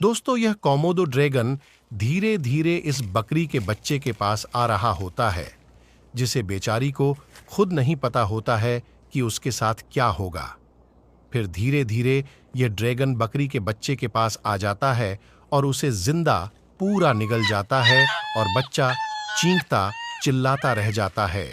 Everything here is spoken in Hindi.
दोस्तों, यह कोमोडो ड्रैगन धीरे धीरे इस बकरी के बच्चे के पास आ रहा होता है, जिसे बेचारी को खुद नहीं पता होता है कि उसके साथ क्या होगा। फिर धीरे धीरे यह ड्रैगन बकरी के बच्चे के पास आ जाता है और उसे जिंदा पूरा निगल जाता है और बच्चा चींकता चिल्लाता रह जाता है।